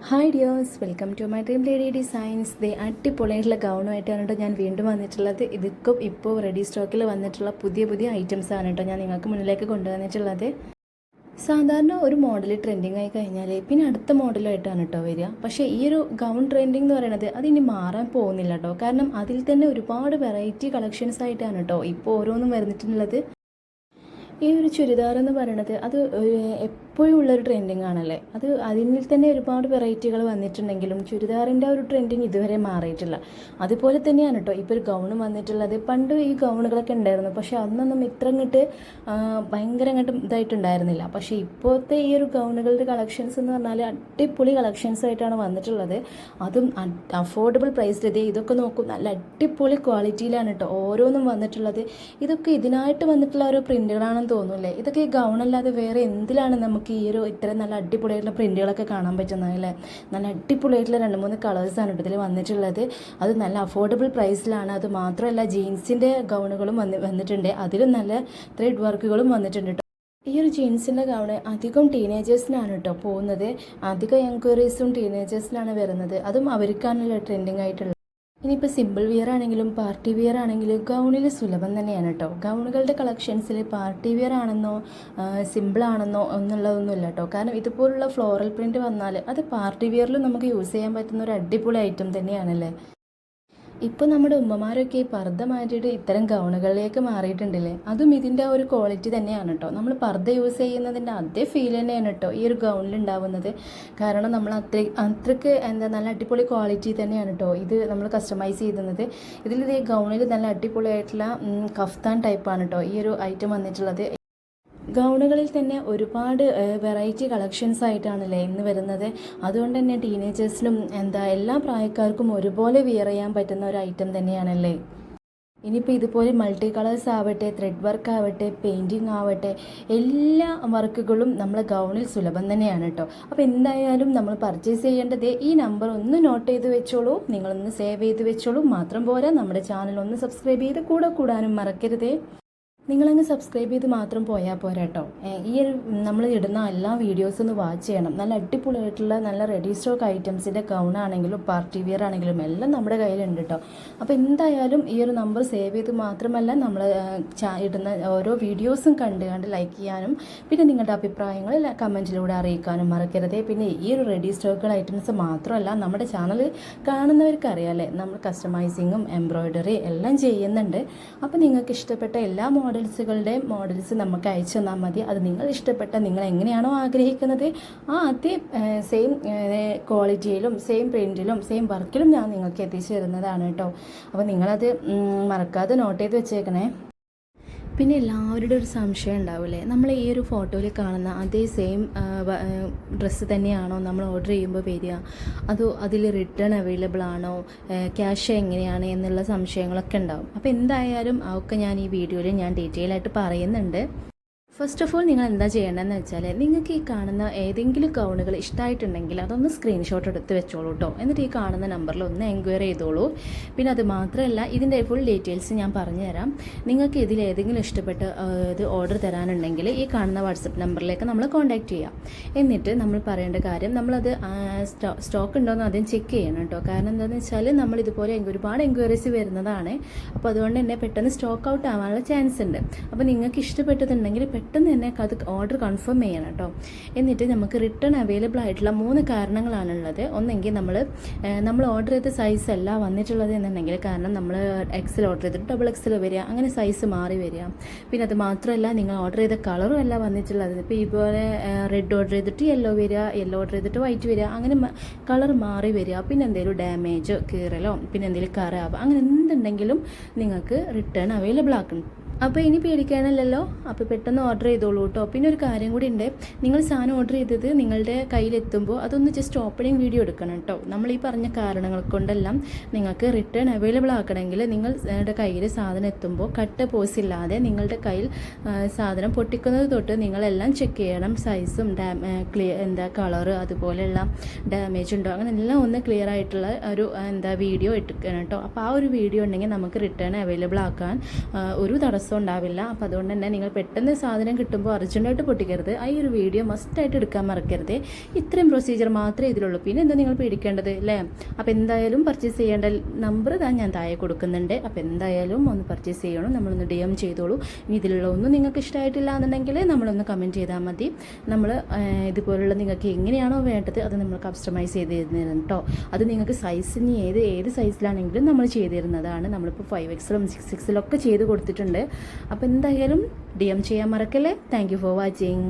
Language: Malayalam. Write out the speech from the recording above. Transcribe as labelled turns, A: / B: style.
A: Hi dears, welcome to my dream lady designs. അടിപൊളിയായിട്ടുള്ള ഗൗണുമായിട്ടാണ് കേട്ടോ ഞാൻ വീണ്ടും വന്നിട്ടുള്ളത്. ഇതൊക്കെ ഇപ്പോൾ റെഡി സ്റ്റോക്കിൽ വന്നിട്ടുള്ള പുതിയ പുതിയ ഐറ്റംസ് ആണ് കേട്ടോ ഞാൻ നിങ്ങൾക്ക് മുന്നിലേക്ക് കൊണ്ടുവന്നിട്ടുള്ളത്. സാധാരണ ഒരു മോഡൽ ട്രെൻഡിങ് ആയി കഴിഞ്ഞാൽ പിന്നെ അടുത്ത മോഡലായിട്ടാണ് കേട്ടോ വരിക. പക്ഷേ ഈ ഒരു ഗൗൺ ട്രെൻഡിങ് എന്ന് പറയുന്നത് അതിനി മാറാൻ പോകുന്നില്ല കേട്ടോ. കാരണം അതിൽ തന്നെ ഒരുപാട് വെറൈറ്റി കളക്ഷൻസ് ആയിട്ടാണ് കേട്ടോ ഇപ്പോൾ ഓരോന്നും വരുന്നിട്ടുള്ളത്. ഈ ഒരു ചുരിദാർ എന്ന് പറയുന്നത് അത് എപ്പോഴും ഉള്ളൊരു ട്രെൻഡിങ് ആണല്ലേ. അതിൽ തന്നെ ഒരുപാട് വെറൈറ്റികൾ വന്നിട്ടുണ്ടെങ്കിലും ചുരിദാറിൻ്റെ ഒരു ട്രെൻഡിങ് ഇതുവരെ മാറിയിട്ടില്ല. അതുപോലെ തന്നെയാണ് കേട്ടോ ഇപ്പോൾ ഒരു ഗൗൺ വന്നിട്ടുള്ളത്. പണ്ട് ഈ ഗൗണുകളൊക്കെ ഉണ്ടായിരുന്നു, പക്ഷേ അന്നൊന്നും ഇത്ര അങ്ങോട്ട് ഭയങ്കര അങ്ങോട്ട് ഇതായിട്ടുണ്ടായിരുന്നില്ല. പക്ഷേ ഇപ്പോഴത്തെ ഈ ഒരു ഗൗണുകളുടെ കളക്ഷൻസ് എന്ന് പറഞ്ഞാൽ അടിപൊളി കളക്ഷൻസ് ആയിട്ടാണ് വന്നിട്ടുള്ളത്. അതും അഫോർഡബിൾ പ്രൈസിൽ. ഇതൊക്കെ നോക്കും, നല്ല അടിപൊളി ക്വാളിറ്റിയിലാണ് കേട്ടോ ഓരോന്നും വന്നിട്ടുള്ളത്. ഇതൊക്കെ ഇതിനായിട്ട് വന്നിട്ടുള്ള ഓരോ പ്രിൻ്റുകളാണെന്ന് തോന്നുന്നില്ലേ. ഇതൊക്കെ ഈ ഗൗണല്ലാതെ വേറെ എന്തിലാണ് നമുക്ക് ഈ ഒരു ഇത്രയും നല്ല അടിപൊളിയായിട്ടുള്ള പ്രിന്റുകളൊക്കെ കാണാൻ പറ്റുന്നത് അല്ലേ. നല്ല അടിപൊളിയായിട്ടുള്ള 2-3 കളേഴ്സാണ് ഇതിൽ വന്നിട്ടുള്ളത്. അത് നല്ല അഫോർഡബിൾ പ്രൈസിലാണ്. അത് മാത്രമല്ല ജീൻസിൻ്റെ ഗൗണുകളും വന്നിട്ടുണ്ട്. അതിലും നല്ല ത്രെഡ് വർക്കുകളും വന്നിട്ടുണ്ട് കേട്ടോ. ഈ ഒരു ജീൻസിൻ്റെ ഗൗണ് അധികം ടീനേജേഴ്സിനാണ് കേട്ടോ പോകുന്നത്. അധികം എൻക്വയറീസും ടീനേജേഴ്സിനാണ് വരുന്നത്. അതും അവർക്കാണല്ലോ ട്രെൻഡിങ് ആയിട്ടുള്ളത്. ഇനിയിപ്പോൾ സിമ്പിൾ വിയർ ആണെങ്കിലും പാർട്ടി വിയർ ആണെങ്കിലും ഗൗണിൽ സുലഭം തന്നെയാണ് കേട്ടോ. ഗൗണുകളുടെ കളക്ഷൻസിൽ പാർട്ടി വിയർ ആണെന്നോ സിമ്പിൾ ആണെന്നോ എന്നുള്ളതൊന്നുമില്ല കേട്ടോ. കാരണം ഇതുപോലുള്ള ഫ്ലോറൽ പ്രിൻറ്റ് വന്നാൽ അത് പാർട്ടി വിയറിലും നമുക്ക് യൂസ് ചെയ്യാൻ പറ്റുന്ന ഒരു അടിപൊളി ഐറ്റം തന്നെയാണല്ലേ. ഇപ്പോൾ നമ്മുടെ ഉമ്മമാരൊക്കെ ഈ പർദ്ദ മാറ്റിയിട്ട് ഇത്തരം ഗൗണുകളിലേക്ക് മാറിയിട്ടുണ്ടല്ലേ. അതും ഇതിൻ്റെ ഒരു ക്വാളിറ്റി തന്നെയാണ് കേട്ടോ. നമ്മൾ പർദ്ദ യൂസ് ചെയ്യുന്നതിൻ്റെ അതേ ഫീൽ തന്നെയാണ് കേട്ടോ ഈ ഒരു ഗൗണിൽ ഉണ്ടാവുന്നത്. കാരണം നമ്മൾ അത്രയ്ക്ക് നല്ല അടിപൊളി ക്വാളിറ്റി തന്നെയാണ് കേട്ടോ ഇത് നമ്മൾ കസ്റ്റമൈസ് ചെയ്യുന്നത്. ഈ ഗൗണിൽ നല്ല അടിപൊളിയായിട്ടുള്ള കഫ്താൻ ടൈപ്പാണ് കേട്ടോ ഈ ഒരു ഐറ്റം വന്നിട്ടുള്ളത്. ഗൗണുകളിൽ തന്നെ ഒരുപാട് വെറൈറ്റി കളക്ഷൻസ് ആയിട്ടാണല്ലേ ഇന്ന് വരുന്നത്. അതുകൊണ്ട് തന്നെ ടീനേജേഴ്സിനും എല്ലാ പ്രായക്കാർക്കും ഒരുപോലെ വിയർ ചെയ്യാൻ പറ്റുന്ന ഒരു ഐറ്റം തന്നെയാണല്ലേ. ഇനിയിപ്പോൾ ഇതുപോലെ മൾട്ടി കളേഴ്സ് ആവട്ടെ, ത്രെഡ് വർക്ക് ആവട്ടെ, പെയിൻറ്റിങ് ആവട്ടെ, എല്ലാ വർക്കുകളും നമ്മളെ ഗൗണിൽ സുലഭം തന്നെയാണ് കേട്ടോ. അപ്പോൾ എന്തായാലും നമ്മൾ പർച്ചേസ് ചെയ്യേണ്ടത് ഈ നമ്പർ ഒന്ന് നോട്ട് ചെയ്ത് വെച്ചോളൂ, നിങ്ങളൊന്ന് സേവ് ചെയ്ത് വെച്ചോളൂ. മാത്രം പോരാ, നമ്മുടെ ചാനൽ ഒന്ന് സബ്സ്ക്രൈബ് ചെയ്ത് കൂടാനും മറക്കരുതേ. നിങ്ങളങ്ങ് സബ്സ്ക്രൈബ് ചെയ്ത് മാത്രം പോയാൽ പോരാ കേട്ടോ. ഈ ഒരു നമ്മൾ ഇടുന്ന എല്ലാ വീഡിയോസും ഒന്ന് വാച്ച് ചെയ്യണം. നല്ല അടിപൊളിയായിട്ടുള്ള നല്ല റെഡി സ്റ്റോക്ക് ഐറ്റംസിൻ്റെ ഗൗണാണെങ്കിലും പാർട്ടി വിയർ ആണെങ്കിലും എല്ലാം നമ്മുടെ കയ്യിലുണ്ട് കേട്ടോ. അപ്പോൾ എന്തായാലും ഈ ഒരു നമ്പർ സേവ് ചെയ്ത് മാത്രമല്ല നമ്മൾ ഇടുന്ന ഓരോ വീഡിയോസും കണ്ട് ലൈക്ക് ചെയ്യാനും പിന്നെ നിങ്ങളുടെ അഭിപ്രായങ്ങൾ കമൻറ്റിലൂടെ അറിയിക്കാനും മറക്കരുതേ. പിന്നെ ഈ ഒരു റെഡി സ്റ്റോക്കുകൾ ഐറ്റംസ് മാത്രമല്ല, നമ്മുടെ ചാനൽ കാണുന്നവർക്ക് അറിയാമല്ലേ, നമ്മൾ കസ്റ്റമൈസിങ്ങും എംബ്രോയ്ഡറി എല്ലാം ചെയ്യുന്നുണ്ട്. അപ്പോൾ നിങ്ങൾക്ക് ഇഷ്ടപ്പെട്ട എല്ലാ മോഡൽസ് നമുക്ക് അയച്ചു തന്നാൽ മതി. അത് നിങ്ങൾ ഇഷ്ടപ്പെട്ട, നിങ്ങൾ എങ്ങനെയാണോ ആഗ്രഹിക്കുന്നത് അതേ സെയിം ക്വാളിറ്റിയിലും സെയിം പ്രിൻറ്റിലും സെയിം വർക്കിലും ഞാൻ നിങ്ങൾക്ക് എത്തിച്ചു തരുന്നതാണ് കേട്ടോ. അപ്പോൾ നിങ്ങളത് മറക്കാതെ നോട്ട് ചെയ്ത് വെച്ചേക്കണേ. പിന്നെ എല്ലാവരുടെ ഒരു സംശയം ഉണ്ടാവില്ലേ, നമ്മൾ ഈ ഒരു ഫോട്ടോയിൽ കാണുന്ന അതേ സെയിം ഡ്രസ്സ് തന്നെയാണോ നമ്മൾ ഓർഡർ ചെയ്യുമ്പോൾ വരിക, അതോ അതിൽ റിട്ടേൺ അവൈലബിൾ ആണോ, ക്യാഷ് എങ്ങനെയാണ് എന്നുള്ള സംശയങ്ങളൊക്കെ ഉണ്ടാവും. അപ്പോൾ എന്തായാലും അതൊക്കെ ഞാൻ ഈ വീഡിയോയിൽ ഞാൻ ഡീറ്റെയിൽ ആയിട്ട് പറയുന്നുണ്ട്. ഫസ്റ്റ് ഓഫ് ഓൾ നിങ്ങൾ എന്താ ചെയ്യേണ്ടതെന്ന് വെച്ചാൽ, നിങ്ങൾക്ക് ഈ കാണുന്ന ഏതെങ്കിലും ഗൗണുകൾ ഇഷ്ടമായിട്ടുണ്ടെങ്കിൽ അതൊന്ന് സ്ക്രീൻഷോട്ട് എടുത്ത് വെച്ചോളൂ കേട്ടോ. എന്നിട്ട് ഈ കാണുന്ന നമ്പറിൽ ഒന്ന് എൻക്വയറി ചെയ്തോളൂ. പിന്നെ അത് മാത്രമല്ല, ഇതിൻ്റെ ഫുൾ ഡീറ്റെയിൽസ് ഞാൻ പറഞ്ഞുതരാം. നിങ്ങൾക്ക് ഇതിൽ ഏതെങ്കിലും ഇഷ്ടപ്പെട്ട് ഇത് ഓർഡർ തരാനുണ്ടെങ്കിൽ ഈ കാണുന്ന വാട്സപ്പ് നമ്പറിലേക്ക് നമ്മൾ കോൺടാക്റ്റ് ചെയ്യാം. എന്നിട്ട് നമ്മൾ പറയേണ്ട കാര്യം, നമ്മളത് സ്റ്റോക്ക് ഉണ്ടോ എന്ന് ആദ്യം ചെക്ക് ചെയ്യണം കേട്ടോ. കാരണം എന്താണെന്ന് വെച്ചാൽ നമ്മൾ ഇതുപോലെ ഒരുപാട് എൻക്വയറീസ് വരുന്നതാണ്. അപ്പോൾ അതുകൊണ്ട് തന്നെ പെട്ടെന്ന് സ്റ്റോക്ക് ഔട്ട് ആവാനുള്ള ചാൻസ് ഉണ്ട്. അപ്പോൾ നിങ്ങൾക്ക് ഇഷ്ടപ്പെട്ടതുണ്ടെങ്കിൽ പെട്ടെന്ന് തന്നെ അത് ഓർഡർ കൺഫേം ചെയ്യണം കേട്ടോ. എന്നിട്ട് നമുക്ക് റിട്ടേൺ അവൈലബിൾ ആയിട്ടുള്ള 3 കാരണങ്ങളാണുള്ളത്. ഒന്നെങ്കിൽ നമ്മൾ ഓർഡർ ചെയ്ത സൈസ് അല്ല വന്നിട്ടുള്ളത് എന്നുണ്ടെങ്കിൽ, കാരണം നമ്മൾ എക്സൽ ഓർഡർ ചെയ്തിട്ട് ഡബിൾ എക്സൽ വരിക, അങ്ങനെ സൈസ് മാറി വരിക. പിന്നെ അത് മാത്രമല്ല, നിങ്ങൾ ഓർഡർ ചെയ്ത കളറും അല്ല വന്നിട്ടുള്ളത്. ഇപ്പോൾ ഇതുപോലെ റെഡ് ഓർഡർ ചെയ്തിട്ട് യെല്ലോ വരിക, യെല്ലോ ഓർഡർ ചെയ്തിട്ട് വൈറ്റ് വരിക, അങ്ങനെ കളർ മാറി വരിക. പിന്നെ എന്തെങ്കിലും ഡാമേജോ കീറലോ പിന്നെ എന്തെങ്കിലും കറാവോ അങ്ങനെ എന്തുണ്ടെങ്കിലും നിങ്ങൾക്ക് റിട്ടേൺ അവൈലബിൾ ആക്കണം. അപ്പോൾ ഇനി പേടിക്കാനല്ലല്ലോ. അപ്പോൾ പെട്ടെന്ന് ഓർഡർ ചെയ്തോളൂ കേട്ടോ. പിന്നെ ഒരു കാര്യം കൂടി ഉണ്ട്, നിങ്ങൾ സാധനം ഓർഡർ ചെയ്തത് നിങ്ങളുടെ കയ്യിലെത്തുമ്പോൾ അതൊന്ന് ജസ്റ്റ് ഓപ്പണിംഗ് വീഡിയോ എടുക്കണം കേട്ടോ. നമ്മൾ ഈ പറഞ്ഞ കാരണങ്ങൾ കൊണ്ടെല്ലാം നിങ്ങൾക്ക് റിട്ടേൺ അവൈലബിൾ ആക്കണമെങ്കിൽ നിങ്ങളുടെ കയ്യിൽ സാധനം എത്തുമ്പോൾ കട്ട് പോസ് ഇല്ലാതെ നിങ്ങളുടെ കയ്യിൽ സാധനം പൊട്ടിക്കുന്നത് തൊട്ട് നിങ്ങളെല്ലാം ചെക്ക് ചെയ്യണം. സൈസും കളറ് അതുപോലെയുള്ള ഡാമേജ് ഉണ്ടോ അങ്ങനെ എല്ലാം ഒന്ന് ക്ലിയർ ആയിട്ടുള്ള ഒരു വീഡിയോ എടുക്കണം കേട്ടോ. അപ്പോൾ ആ ഒരു വീഡിയോ ഉണ്ടെങ്കിൽ നമുക്ക് റിട്ടേൺ അവൈലബിൾ ആക്കാൻ ഒരു തടസ്സം രസം ഉണ്ടാവില്ല. അപ്പോൾ അതുകൊണ്ട് തന്നെ നിങ്ങൾ പെട്ടെന്ന് സാധനം കിട്ടുമ്പോൾ അർജൻറ്റായിട്ട് പൊട്ടിക്കരുത്. ഈ ഒരു വീഡിയോ മസ്റ്റായിട്ട് എടുക്കാൻ മറക്കരുത്. ഇത്രയും പ്രൊസീജിയർ മാത്രമേ ഇതിലുള്ളൂ. പിന്നെ എന്താ നിങ്ങൾ പേടിക്കേണ്ടത് അല്ലേ? അപ്പോൾ എന്തായാലും പർച്ചേസ് ചെയ്യേണ്ട നമ്പർ ഞാൻ താഴെ കൊടുക്കുന്നുണ്ട്. അപ്പോൾ എന്തായാലും ഒന്ന് പർച്ചേസ് ചെയ്യണം. നമ്മളൊന്ന് DM ചെയ്തോളൂ. ഇനി ഇതിലുള്ള ഒന്നും നിങ്ങൾക്ക് ഇഷ്ടമായിട്ടില്ല എന്നുണ്ടെങ്കിൽ നമ്മളൊന്ന് കമൻറ്റ് ചെയ്താൽ മതി. നമ്മൾ ഇതുപോലുള്ള നിങ്ങൾക്ക് എങ്ങനെയാണോ വേണ്ടത് അത് നമ്മൾ കസ്റ്റമൈസ് ചെയ്ത് തരുന്നത് കേട്ടോ. അത് നിങ്ങൾക്ക് സൈസിന് ഏത് സൈസിലാണെങ്കിലും നമ്മൾ ചെയ്ത് തരുന്നതാണ്. നമ്മളിപ്പോൾ 5Xലും 6Xലൊക്കെ ചെയ്ത് കൊടുത്തിട്ടുണ്ട്. അപ്പോൾ എന്തായാലും DM ചെയ്യാൻ മറക്കല്ലേ. Thank you for watching.